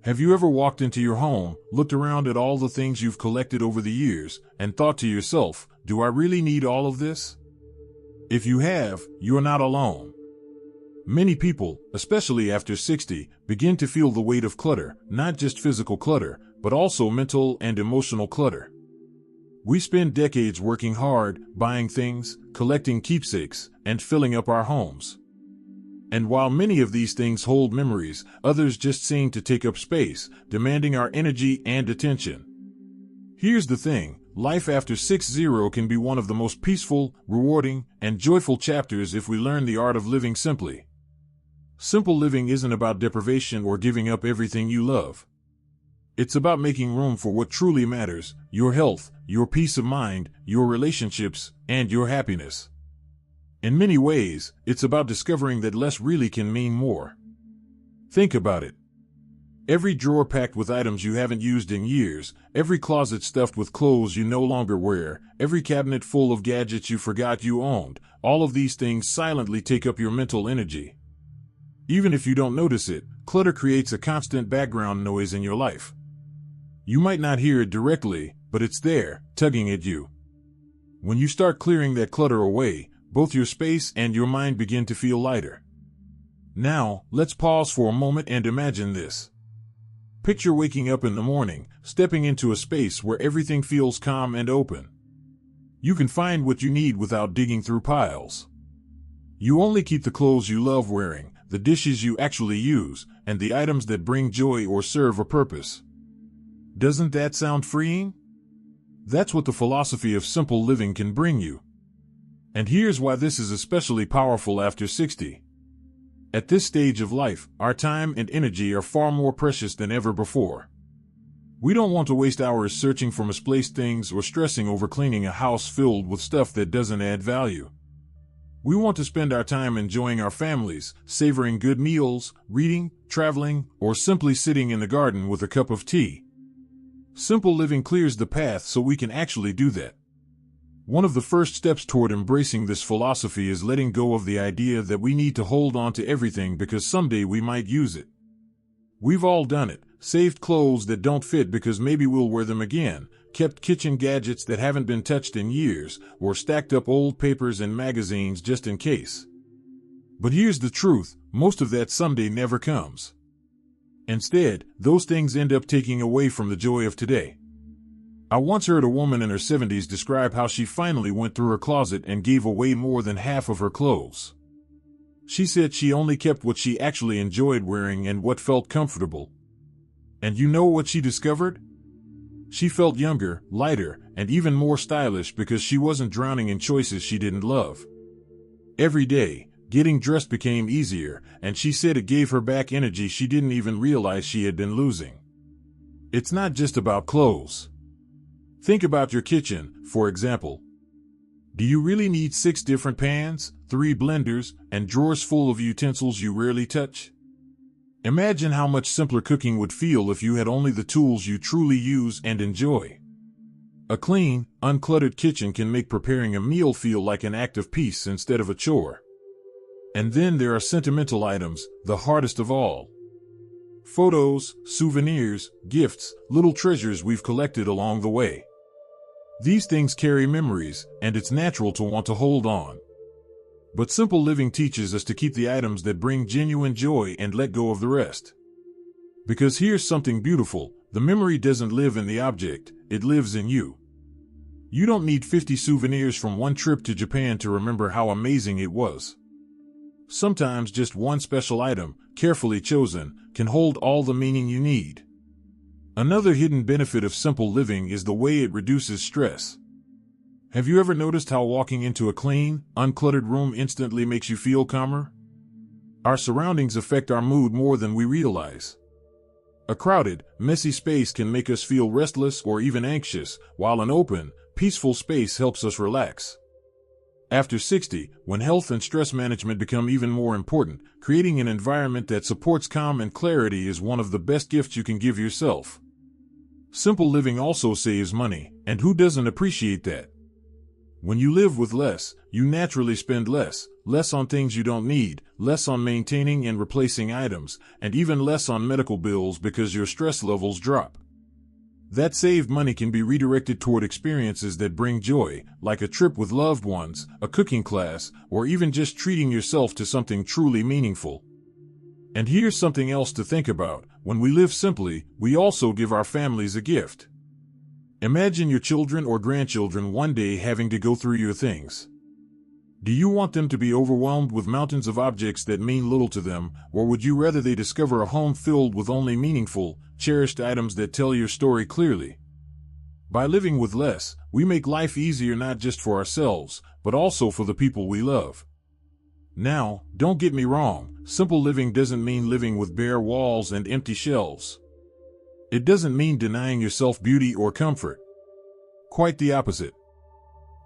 Have you ever walked into your home, looked around at all the things you've collected over the years, and thought to yourself, do I really need all of this? If you have, you're not alone. Many people, especially after 60, begin to feel the weight of clutter, not just physical clutter, but also mental and emotional clutter. We spend decades working hard, buying things, collecting keepsakes, and filling up our homes. And while many of these things hold memories, others just seem to take up space, demanding our energy and attention. Here's the thing, life after 60 can be one of the most peaceful, rewarding, and joyful chapters if we learn the art of living simply. Simple living isn't about deprivation or giving up everything you love. It's about making room for what truly matters, your health, your peace of mind, your relationships, and your happiness. In many ways, it's about discovering that less really can mean more. Think about it. Every drawer packed with items you haven't used in years, every closet stuffed with clothes you no longer wear, every cabinet full of gadgets you forgot you owned, all of these things silently take up your mental energy. Even if you don't notice it, clutter creates a constant background noise in your life. You might not hear it directly, but it's there, tugging at you. When you start clearing that clutter away, both your space and your mind begin to feel lighter. Now, let's pause for a moment and imagine this. Picture waking up in the morning, stepping into a space where everything feels calm and open. You can find what you need without digging through piles. You only keep the clothes you love wearing, the dishes you actually use, and the items that bring joy or serve a purpose. Doesn't that sound freeing? That's what the philosophy of simple living can bring you. And here's why this is especially powerful after 60. At this stage of life, our time and energy are far more precious than ever before. We don't want to waste hours searching for misplaced things or stressing over cleaning a house filled with stuff that doesn't add value. We want to spend our time enjoying our families, savoring good meals, reading, traveling, or simply sitting in the garden with a cup of tea. Simple living clears the path so we can actually do that. One of the first steps toward embracing this philosophy is letting go of the idea that we need to hold on to everything because someday we might use it. We've all done it, saved clothes that don't fit because maybe we'll wear them again, kept kitchen gadgets that haven't been touched in years, or stacked up old papers and magazines just in case. But here's the truth, most of that someday never comes. Instead, those things end up taking away from the joy of today. I once heard a woman in her 70s describe how she finally went through her closet and gave away more than half of her clothes. She said she only kept what she actually enjoyed wearing and what felt comfortable. And you know what she discovered? She felt younger, lighter, and even more stylish because she wasn't drowning in choices she didn't love. Every day, getting dressed became easier, and she said it gave her back energy she didn't even realize she had been losing. It's not just about clothes. Think about your kitchen, for example. Do you really need 6 different pans, 3 blenders, and drawers full of utensils you rarely touch? Imagine how much simpler cooking would feel if you had only the tools you truly use and enjoy. A clean, uncluttered kitchen can make preparing a meal feel like an act of peace instead of a chore. And then there are sentimental items, the hardest of all. Photos, souvenirs, gifts, little treasures we've collected along the way. These things carry memories, and it's natural to want to hold on. But simple living teaches us to keep the items that bring genuine joy and let go of the rest. Because here's something beautiful, the memory doesn't live in the object, it lives in you. You don't need 50 souvenirs from one trip to Japan to remember how amazing it was. Sometimes just one special item, carefully chosen, can hold all the meaning you need. Another hidden benefit of simple living is the way it reduces stress. Have you ever noticed how walking into a clean, uncluttered room instantly makes you feel calmer? Our surroundings affect our mood more than we realize. A crowded, messy space can make us feel restless or even anxious, while an open, peaceful space helps us relax. After 60, when health and stress management become even more important, creating an environment that supports calm and clarity is one of the best gifts you can give yourself. Simple living also saves money, and who doesn't appreciate that? When you live with less, you naturally spend less on things you don't need, less on maintaining and replacing items, and even less on medical bills because your stress levels drop. That saved money can be redirected toward experiences that bring joy, like a trip with loved ones, a cooking class, or even just treating yourself to something truly meaningful. And here's something else to think about. When we live simply, we also give our families a gift. Imagine your children or grandchildren one day having to go through your things. Do you want them to be overwhelmed with mountains of objects that mean little to them, or would you rather they discover a home filled with only meaningful, cherished items that tell your story clearly? By living with less, we make life easier not just for ourselves, but also for the people we love. Now, don't get me wrong, simple living doesn't mean living with bare walls and empty shelves. It doesn't mean denying yourself beauty or comfort. Quite the opposite.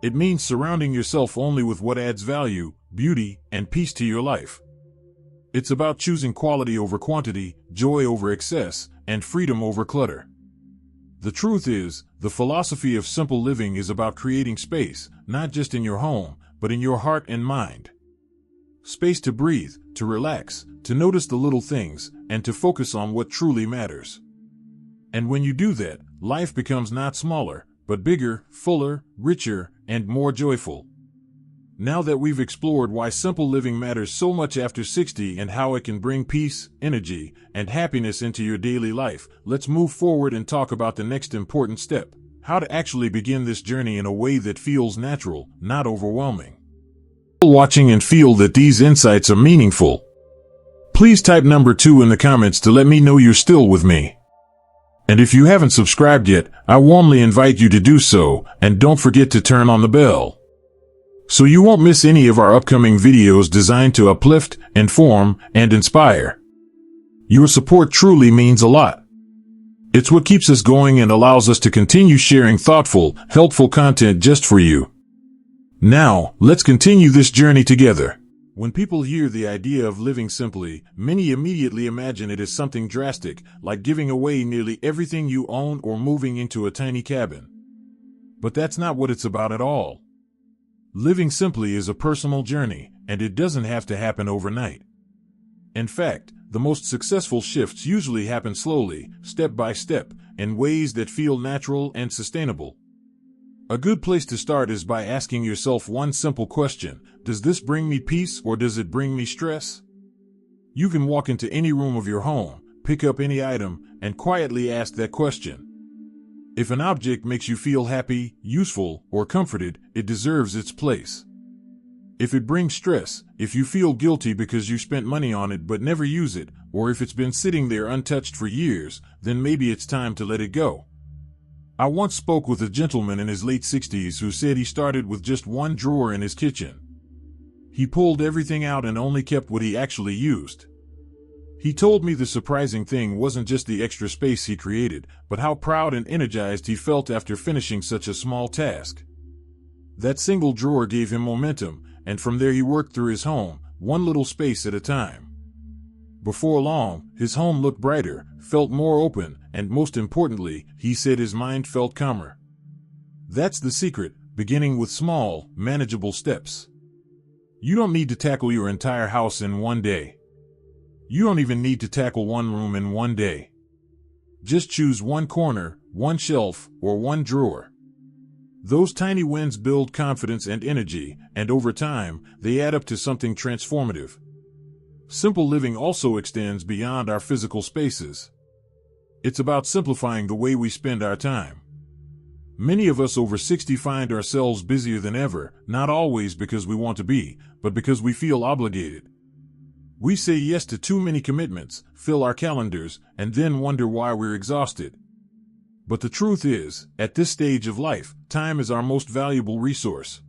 It means surrounding yourself only with what adds value, beauty, and peace to your life. It's about choosing quality over quantity, joy over excess, and freedom over clutter. The truth is, the philosophy of simple living is about creating space, not just in your home, but in your heart and mind. Space to breathe, to relax, to notice the little things, and to focus on what truly matters. And when you do that, life becomes not smaller, but bigger, fuller, richer, and more joyful. Now that we've explored why simple living matters so much after 60 and how it can bring peace, energy, and happiness into your daily life, let's move forward and talk about the next important step: how to actually begin this journey in a way that feels natural, not overwhelming. Watching and feel that these insights are meaningful. Please type number 2 in the comments to let me know you're still with me. And if you haven't subscribed yet, I warmly invite you to do so, and don't forget to turn on the bell, so you won't miss any of our upcoming videos designed to uplift, inform, and inspire. Your support truly means a lot. It's what keeps us going and allows us to continue sharing thoughtful, helpful content just for you. Now, let's continue this journey together. When people hear the idea of living simply, many immediately imagine it as something drastic, like giving away nearly everything you own or moving into a tiny cabin. But that's not what it's about at all. Living simply is a personal journey, and it doesn't have to happen overnight. In fact, the most successful shifts usually happen slowly, step by step, in ways that feel natural and sustainable. A good place to start is by asking yourself one simple question: does this bring me peace or does it bring me stress? You can walk into any room of your home, pick up any item, and quietly ask that question. If an object makes you feel happy, useful, or comforted, it deserves its place. If it brings stress, if you feel guilty because you spent money on it but never use it, or if it's been sitting there untouched for years, then maybe it's time to let it go. I once spoke with a gentleman in his late 60s who said he started with just one drawer in his kitchen. He pulled everything out and only kept what he actually used. He told me the surprising thing wasn't just the extra space he created, but how proud and energized he felt after finishing such a small task. That single drawer gave him momentum, and from there he worked through his home, one little space at a time. Before long, his home looked brighter, felt more open, and most importantly, he said his mind felt calmer. That's the secret, beginning with small, manageable steps. You don't need to tackle your entire house in one day. You don't even need to tackle one room in one day. Just choose one corner, one shelf, or one drawer. Those tiny wins build confidence and energy, and over time, they add up to something transformative. Simple living also extends beyond our physical spaces. It's about simplifying the way we spend our time. Many of us over 60 find ourselves busier than ever, not always because we want to be, but because we feel obligated. We say yes to too many commitments, fill our calendars, and then wonder why we're exhausted. But the truth is, at this stage of life, time is our most valuable resource.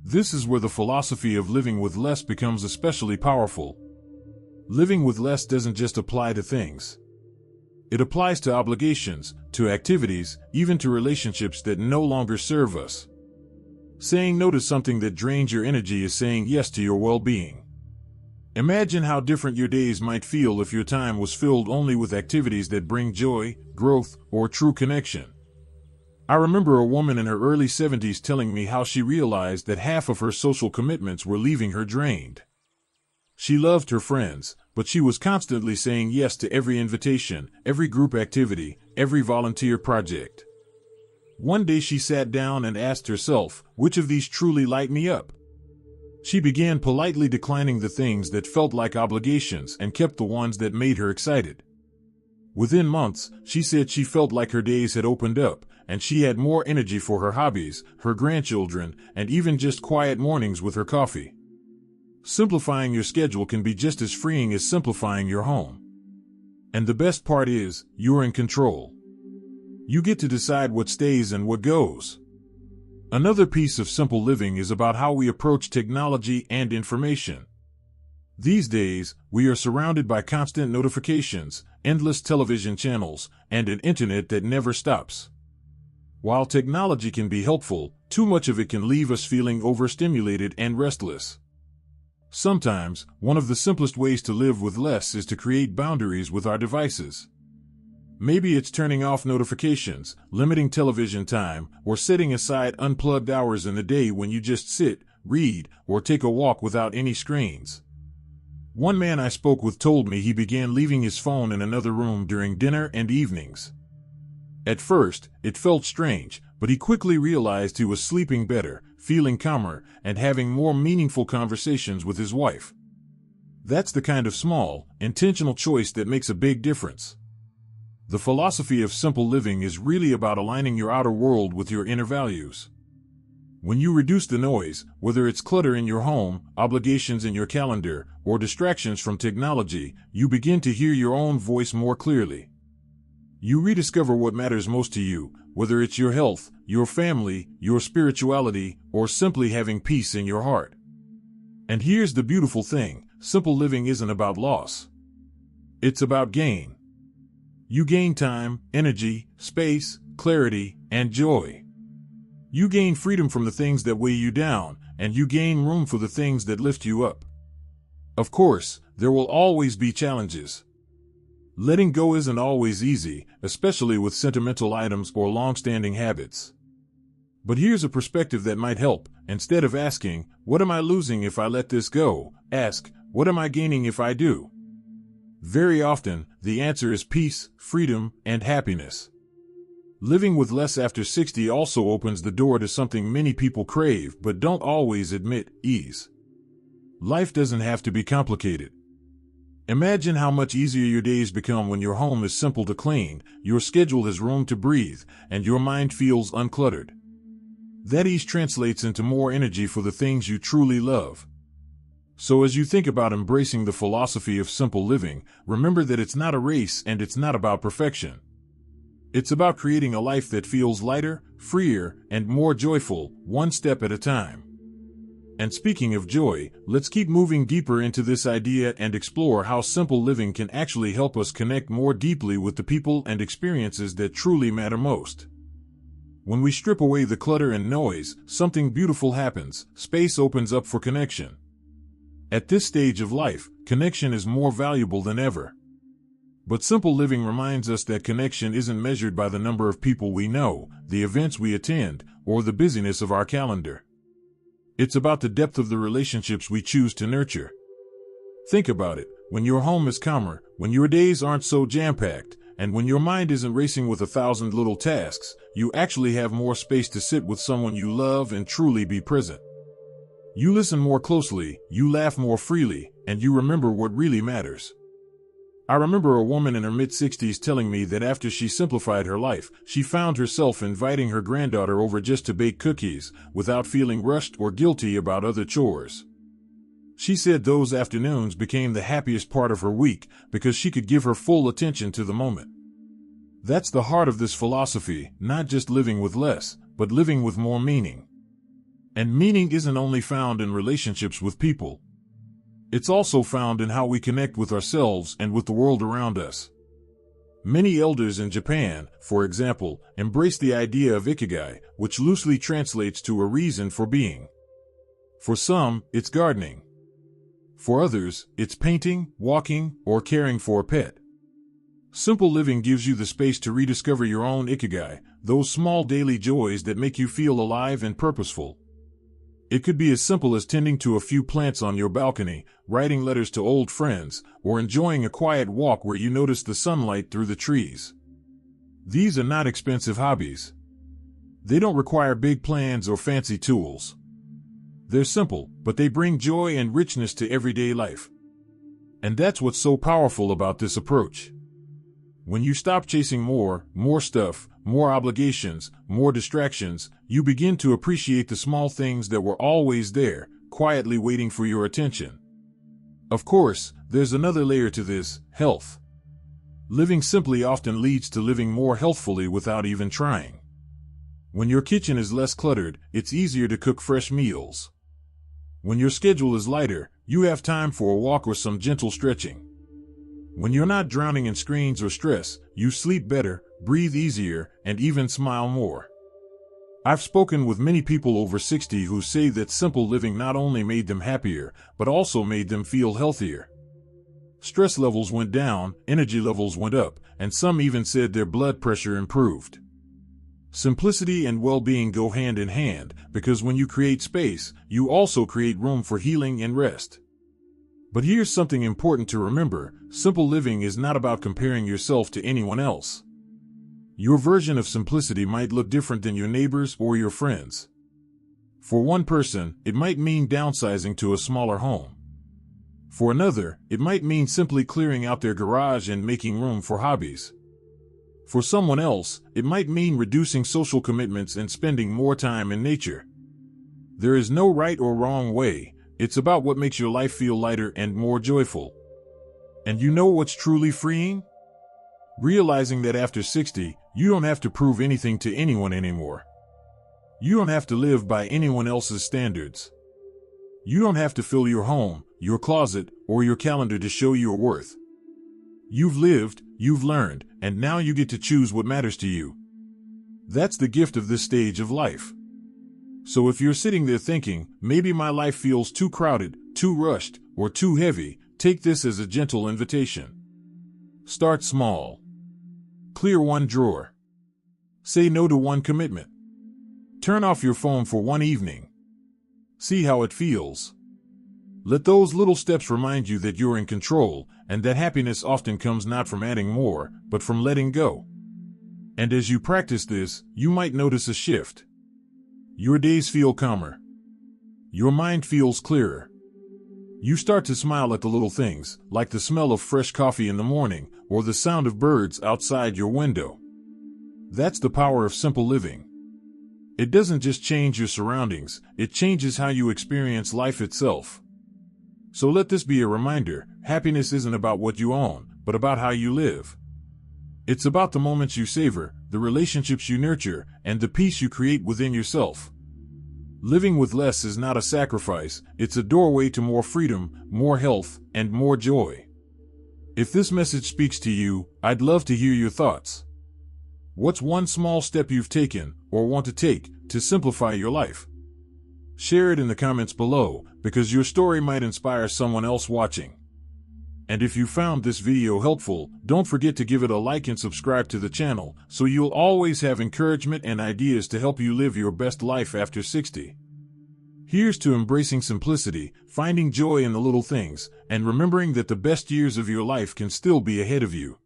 This is where the philosophy of living with less becomes especially powerful. Living with less doesn't just apply to things. It applies to obligations, to activities, even to relationships that no longer serve us. Saying no to something that drains your energy is saying yes to your well-being. Imagine how different your days might feel if your time was filled only with activities that bring joy, growth, or true connection. I remember a woman in her early 70s telling me how she realized that half of her social commitments were leaving her drained. She loved her friends, but she was constantly saying yes to every invitation, every group activity, every volunteer project. One day she sat down and asked herself, which of these truly light me up? She began politely declining the things that felt like obligations and kept the ones that made her excited. Within months, she said she felt like her days had opened up, and she had more energy for her hobbies, her grandchildren, and even just quiet mornings with her coffee. Simplifying your schedule can be just as freeing as simplifying your home. And the best part is, you're in control. You get to decide what stays and what goes. Another piece of simple living is about how we approach technology and information. These days, we are surrounded by constant notifications, endless television channels, and an internet that never stops. While technology can be helpful, too much of it can leave us feeling overstimulated and restless. Sometimes, one of the simplest ways to live with less is to create boundaries with our devices. Maybe it's turning off notifications, limiting television time, or setting aside unplugged hours in the day when you just sit, read, or take a walk without any screens. One man I spoke with told me he began leaving his phone in another room during dinner and evenings. At first, it felt strange, but he quickly realized he was sleeping better, feeling calmer, and having more meaningful conversations with his wife. That's the kind of small, intentional choice that makes a big difference. The philosophy of simple living is really about aligning your outer world with your inner values. When you reduce the noise, whether it's clutter in your home, obligations in your calendar, or distractions from technology, you begin to hear your own voice more clearly. You rediscover what matters most to you, whether it's your health, your family, your spirituality, or simply having peace in your heart. And here's the beautiful thing, simple living isn't about loss. It's about gain. You gain time, energy, space, clarity, and joy. You gain freedom from the things that weigh you down, and you gain room for the things that lift you up. Of course, there will always be challenges. Letting go isn't always easy, especially with sentimental items or long-standing habits. But here's a perspective that might help. Instead of asking, "What am I losing if I let this go?" ask, "What am I gaining if I do?" Very often, the answer is peace, freedom, and happiness. Living with less after 60 also opens the door to something many people crave but don't always admit: ease. Life doesn't have to be complicated. Imagine how much easier your days become when your home is simple to clean, your schedule has room to breathe, and your mind feels uncluttered. That ease translates into more energy for the things you truly love. So as you think about embracing the philosophy of simple living, remember that it's not a race and it's not about perfection. It's about creating a life that feels lighter, freer, and more joyful, one step at a time. And speaking of joy, let's keep moving deeper into this idea and explore how simple living can actually help us connect more deeply with the people and experiences that truly matter most. When we strip away the clutter and noise, something beautiful happens. Space opens up for connection. At this stage of life, connection is more valuable than ever. But simple living reminds us that connection isn't measured by the number of people we know, the events we attend, or the busyness of our calendar. It's about the depth of the relationships we choose to nurture. Think about it. When your home is calmer, when your days aren't so jam-packed, and when your mind isn't racing with 1,000 little tasks, you actually have more space to sit with someone you love and truly be present. You listen more closely, you laugh more freely, and you remember what really matters. I remember a woman in her mid-60s telling me that after she simplified her life, she found herself inviting her granddaughter over just to bake cookies, without feeling rushed or guilty about other chores. She said those afternoons became the happiest part of her week because she could give her full attention to the moment. That's the heart of this philosophy, not just living with less, but living with more meaning. And meaning isn't only found in relationships with people. It's also found in how we connect with ourselves and with the world around us. Many elders in Japan, for example, embrace the idea of ikigai, which loosely translates to a reason for being. For some, it's gardening. For others, it's painting, walking, or caring for a pet. Simple living gives you the space to rediscover your own ikigai, those small daily joys that make you feel alive and purposeful. It could be as simple as tending to a few plants on your balcony, writing letters to old friends, or enjoying a quiet walk where you notice the sunlight through the trees. These are not expensive hobbies. They don't require big plans or fancy tools. They're simple, but they bring joy and richness to everyday life. And that's what's so powerful about this approach. When you stop chasing more stuff, more obligations, more distractions, you begin to appreciate the small things that were always there, quietly waiting for your attention. Of course, there's another layer to this: health. Living simply often leads to living more healthfully without even trying. When your kitchen is less cluttered, it's easier to cook fresh meals. When your schedule is lighter, you have time for a walk or some gentle stretching. When you're not drowning in screens or stress, you sleep better, breathe easier, and even smile more. I've spoken with many people over 60 who say that simple living not only made them happier, but also made them feel healthier. Stress levels went down, energy levels went up, and some even said their blood pressure improved. Simplicity and well-being go hand in hand, because when you create space, you also create room for healing and rest. But here's something important to remember: simple living is not about comparing yourself to anyone else. Your version of simplicity might look different than your neighbors or your friends. For one person, it might mean downsizing to a smaller home. For another, it might mean simply clearing out their garage and making room for hobbies. For someone else, it might mean reducing social commitments and spending more time in nature. There is no right or wrong way. It's about what makes your life feel lighter and more joyful. And you know what's truly freeing? Realizing that after 60, you don't have to prove anything to anyone anymore. You don't have to live by anyone else's standards. You don't have to fill your home, your closet, or your calendar to show your worth. You've lived, you've learned, and now you get to choose what matters to you. That's the gift of this stage of life. So if you're sitting there thinking, maybe my life feels too crowded, too rushed, or too heavy, take this as a gentle invitation. Start small. Clear one drawer. Say no to one commitment. Turn off your phone for one evening. See how it feels. Let those little steps remind you that you're in control, and that happiness often comes not from adding more, but from letting go. And as you practice this, you might notice a shift. Your days feel calmer. Your mind feels clearer. You start to smile at the little things, like the smell of fresh coffee in the morning, or the sound of birds outside your window. That's the power of simple living. It doesn't just change your surroundings, it changes how you experience life itself. So let this be a reminder: happiness isn't about what you own, but about how you live. It's about the moments you savor, the relationships you nurture, and the peace you create within yourself. Living with less is not a sacrifice, it's a doorway to more freedom, more health, and more joy. If this message speaks to you, I'd love to hear your thoughts. What's one small step you've taken, or want to take, to simplify your life? Share it in the comments below, because your story might inspire someone else watching. And if you found this video helpful, don't forget to give it a like and subscribe to the channel, so you'll always have encouragement and ideas to help you live your best life after 60. Here's to embracing simplicity, finding joy in the little things, and remembering that the best years of your life can still be ahead of you.